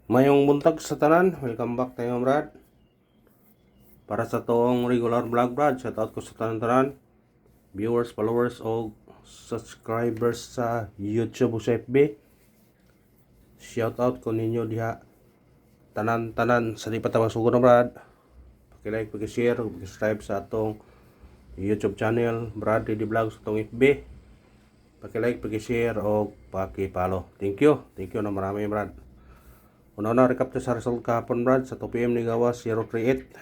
Mayong buntag sa tanan, welcome back tayo Brad. Para sa toong regular vlog Brad, shoutout ko sa tanan-tanan, viewers, followers o subscribers sa YouTube o sa FB. Shoutout ko ninyo diha tanan-tanan sa di pa tawag sugod na Brad. Paki-like, paki-share, paki-subscribe sa atong YouTube channel Brad Ready Vlog sa atong FB. Paki-like, paki-share o paki-follow. Thank you na marami Brad. Una-una, recap sa result kahapon Brad sa 2 PM ni gawas 038.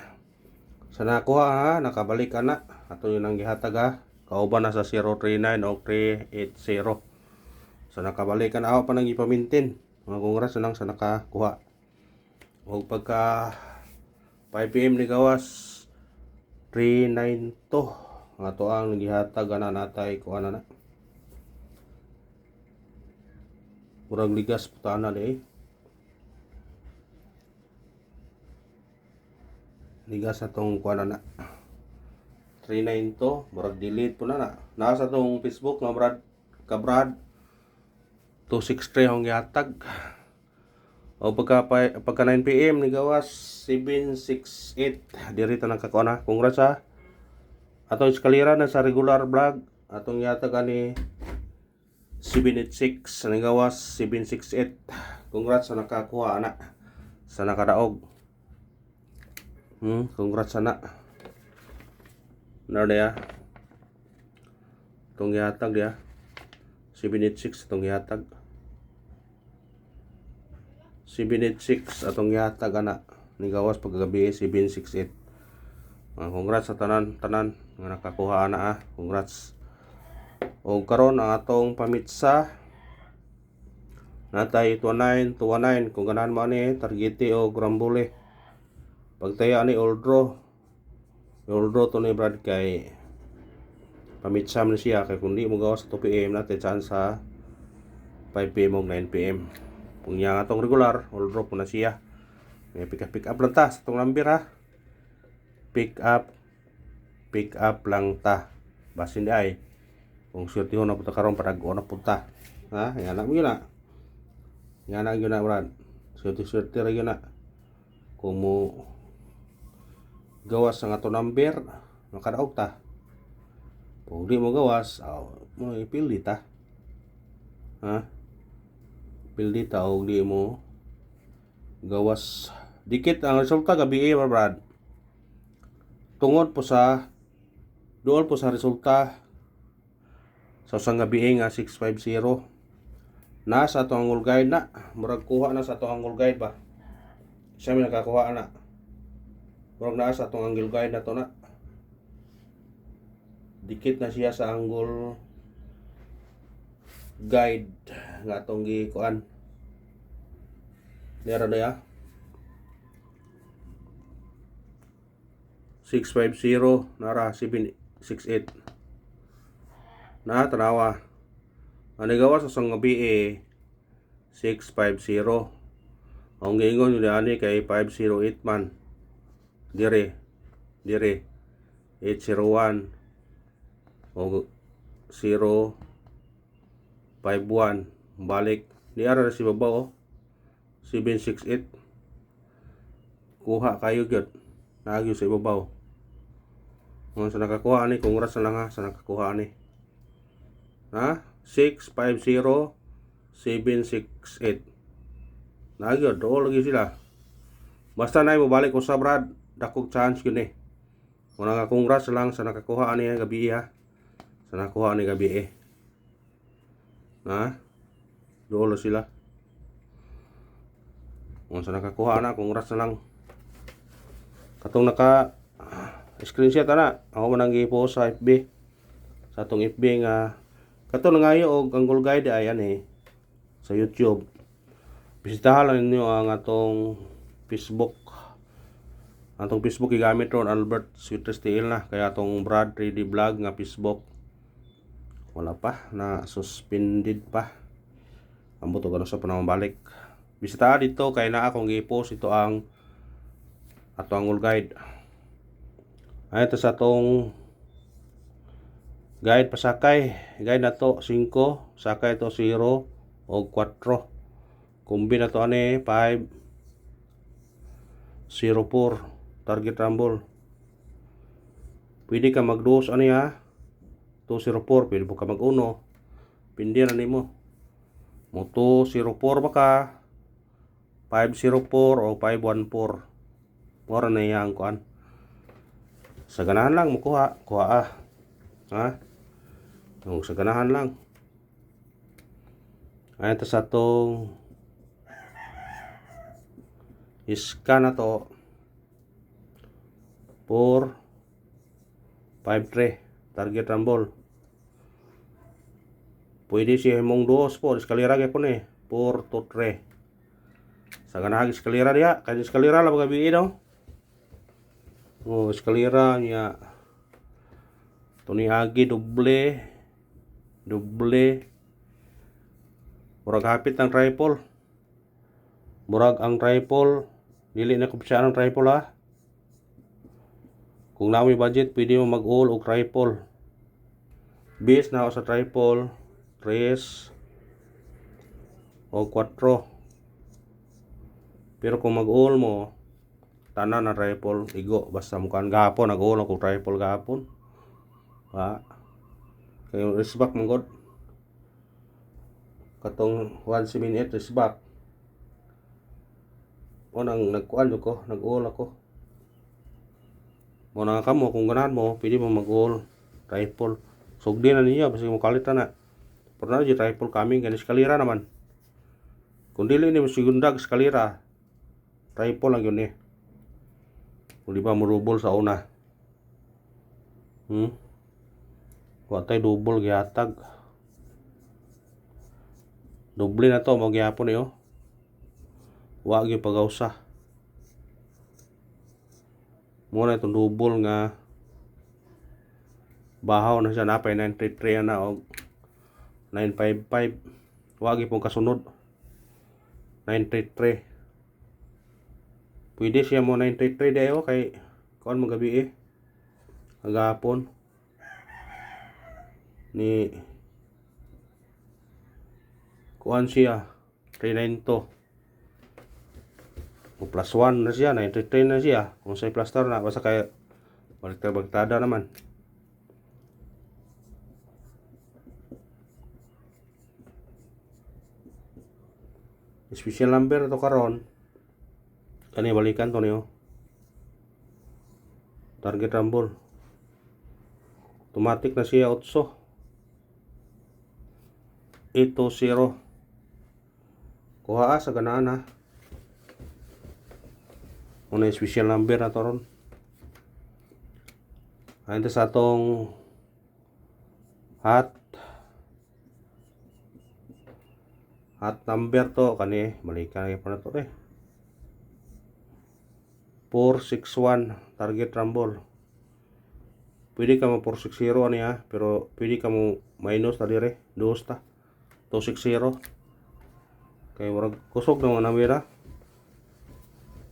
Sa nakuha ha, nakabalik ka na. Ato yun ang gihatag ha. Kauban na sa 039 o 380. Sa nakabalik ka na ako pa nang ipamintin. Mga congrats na lang sa nakakuha. O pagka 5 PM ni gawas 392. Ato ang gihatag na natay kuha na. Murag ligas putana di ligas na tong kuha na 392 murag delete po na nasa tong Facebook nga Brad Brad 263 ang gihatag. O pagka 9 PM ni gawas 768 diri ta nakakuha na. Congrats ha. Atong eskalera na sa regular vlog atong gihatag ani 786 ni gawas 768. Congrats sa nakakuha na sa nakadaog. Congrats sana. Nar dia. Tong gihatag dia. 786 atong gihatag. 786 atong gihatag ana. Ni gawas paggabi 768. Congrats sa tanan nga nakakuha ana ha. Congrats. O karon ang atong pamitsa natay 219 kung ganahan mo ani targete o grambule. Pagtaya ni old draw to ni Brad kay pamitsam na siya kay kundi mo gawas sa 2 PM natin chance sa 5 PM o 9 PM. Kung niya nga tong regular old draw po na siya. May pick up lang ta sa tong number ha. Pick up lang ta. Basin di ay kung swerte ho na punta karon para go na punta. Ha, yan mo yun na. Yan yun na Brad. Swerte ra yun na. Kung mo gawas ang ato number makadaog ta. Kung di mo gawas mo ipildi ta. Ha? Pildi ta o di mo gawas. Dikit ang resulta gabi Brad. Tungod po sa duol po sa resulta sa usang gabi nga 650. Nasa ato ang guide na. Murag kuha na sa ato ang guide ba. Siya may nakakuha na. Murag naa sa atong angle guide na to na. Dikit na siya sa angle guide nga atong gikuan. Nera na ya. 650 nara 768. Na tanawa. Ani gawas sa sang gabi 650. Ang gingon yun ani kay 508 man. Dire 801 o 051 balik ni ara si babaw 768 kuha kayo gyud nagyo sa ibabaw. Kung sa nakakuha ni congrats na lang ha sa nakakuha ni ha 650 768 nagyo do lagi sila basta na mo balik ko sa Brad dakog chance yun Muna nga congrats lang sa nakakuha ni gabi ha. Sa nakakuha ni gabi Ha? Dolo sila. Kung sa nakakuha na, congrats na lang. Katong naka screenshot na. Ako man ang i-post sa FB. Sa atong FB nga katong nangayo og Angle Guide ayan sa YouTube. Bisitahan lang ninyo ang atong Facebook. Atong Facebook gigamit ron Albert Sweetest TL na kaya atong Brad Ready Vlog nga Facebook wala pa na suspended pa. Ambot og sa panambalik. Bisita dito kay naa akong gi-post ito ang atong Angle Guide. Ay ito sa atong guide pasakay. Guide na to 5, sakay to 0 o 4. Kumbi na to ani 5 04 target rumble. Pwede ka mag-2 ano ya 204, pwede ka mag-1 pindi na nimo mo 204 ba ka 504 o 514 mora na yang kuan sa ganahan lang mo kuha ha sa ganahan lang. Ayan ta sa atong scan na to 453 target rumble. Pwede siya mong 2 po eskalera gyapon 4 to 3 sa ganahan eskalera diha kay eskalera la magabi no. Eskalera niya tuniagi doble murag hapit ang triple. Murag ang triple dili na kupsya ang triple ha. Kung na may budget pwede mo mag-all og triple. Base na ako sa triple 3 o 4. Pero kung mag-all mo tanan na triple igo basta mukan gahapon nag-all ako triple gahapon ha. Kay resback man god katong 178 resback o nang nagkuan ko nag-all ako mo na kamo kung ganahan mo pwede mo mag-all triple sugdi na niya basta mo kalit na pero na di triple coming ganis eskalera naman kung dili ni mo sigundag eskalera triple lang yun kung di ba mo rubol sa una watay double gihatag doble na to magyapon wa gyud pagawsa mo na itong double nga bahaw na siya napay 933 na og 955 wa gyud pong kasunod 933 pwede siya mo 933 dayo kay kuan mo gabi agapon ni kuan siya 392 o plus 1 na siya 933 na siya kung sa plaster na basta kay baliktad naman. Special number to karon kani balikan to niyo target rumble automatic na siya 880 kuha sa ganaan ha muna special number na to ron. Ayan sa atong hot number to kani balikan pa na to 461 target rumble. Pwede ka mo 460 niya pero pwede ka mo minus ta dire 260 kay murag kusog na mga namira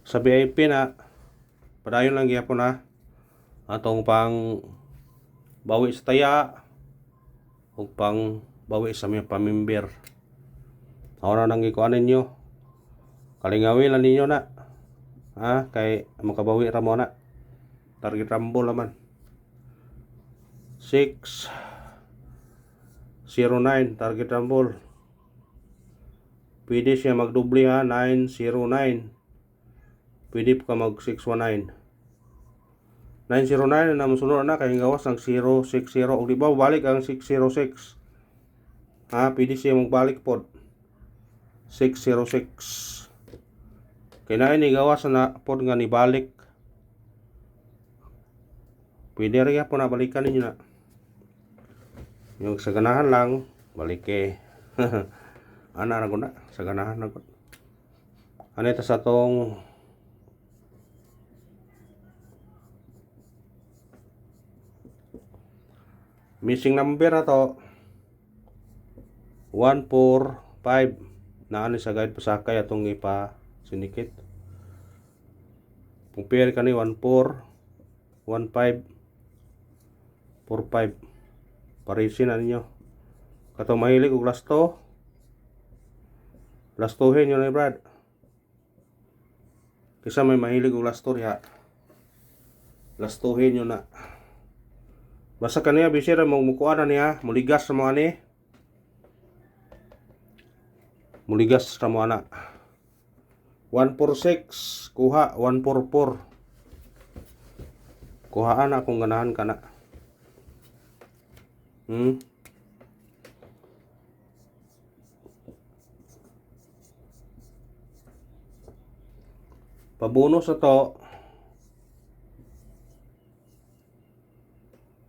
sa VIP na padayon lang gyapon atong pang bawi sa taya ug pang bawi sa mga pamimber. Ora nang gikuan ninyo kalingawi lang ninyo na kay makabawi ra mo na target rumble naman 609 target rumble. Pwede siya magdoble 909 pwede ka mag 619 909 na musunod na kay gawas ng 060 ug di ba balik ang 606 pwede siya magbalik pod 606 kay na ini gawas na pod nga ni balik pwede rin po na balikan ninyo na yung sa ganahan lang balik ana ra guna sa ganahan na gud anita sa tong missing number na to 145 na ani sa guide pasakay atong ipa sinikit compare kani 14 15 45 parisin na ninyo katong mahilig og lastohin yun brad Kisa may mahilig og lastorya. Lastuhin nyo na. Basta kaniya bisira mo mukuha na niya, muligas sa mga ani. Muligas sa mga ana. 146 kuha 144. Kuhaan na kung ganahan ka na. Pabonus sa to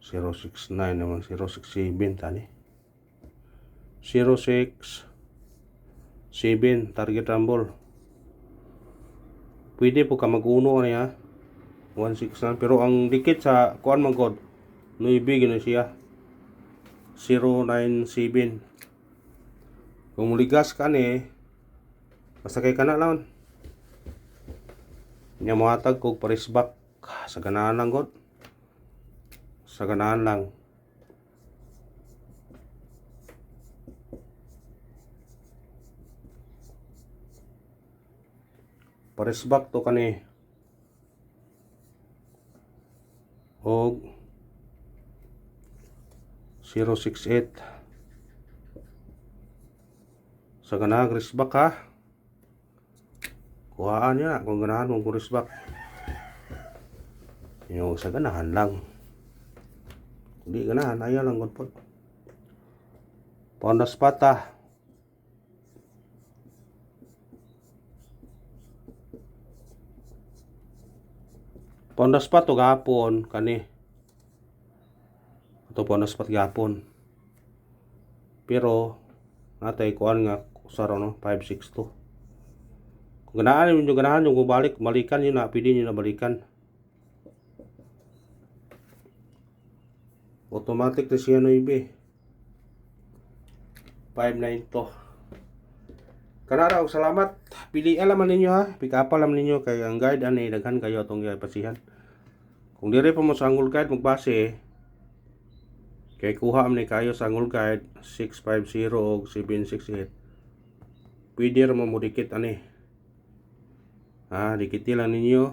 069 naman 067 tani 067 target rumble. Pwede po ka mag-uno niya 169 pero ang dikit sa kuan man god 9 gina siya 097. Kung muligas ka ni basta kay kana lang nya mohatag kog parisbak sa ganahan lang god. Sa ganahan lang. Parisbak to kani og 068 sa ganahan risbak ha. Kuhaan nyo na kung ganahan mong kurisbak. Yung sa ganahan lang. Hindi ganahan, ayaw lang po. Pondas pata. Pondas pat o gapon kani. Ito pondas pat gapon. Pero natay kuan nga usaro no 562. Ganahan yung balikan yun na, pwede nyo na balikan. Automatic na siya no ibe. 59 to. Kanara og salamat. Pili alaman ninyo ha. Pikapa alam ninyo kay ang guide ani daghan kayo atong pasihan. Kung dire pa mo sa Angle Guide magbase kay kuha man ni kayo sa Angle Guide 650 og 768. Pwede ra mo dikit ani. Dikiti lang ninyo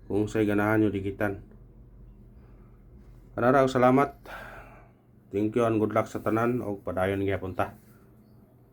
kung sa'y ganahan nyo dikitan. Kanara og salamat. Thank you and good luck sa tanan o padayon nga punta.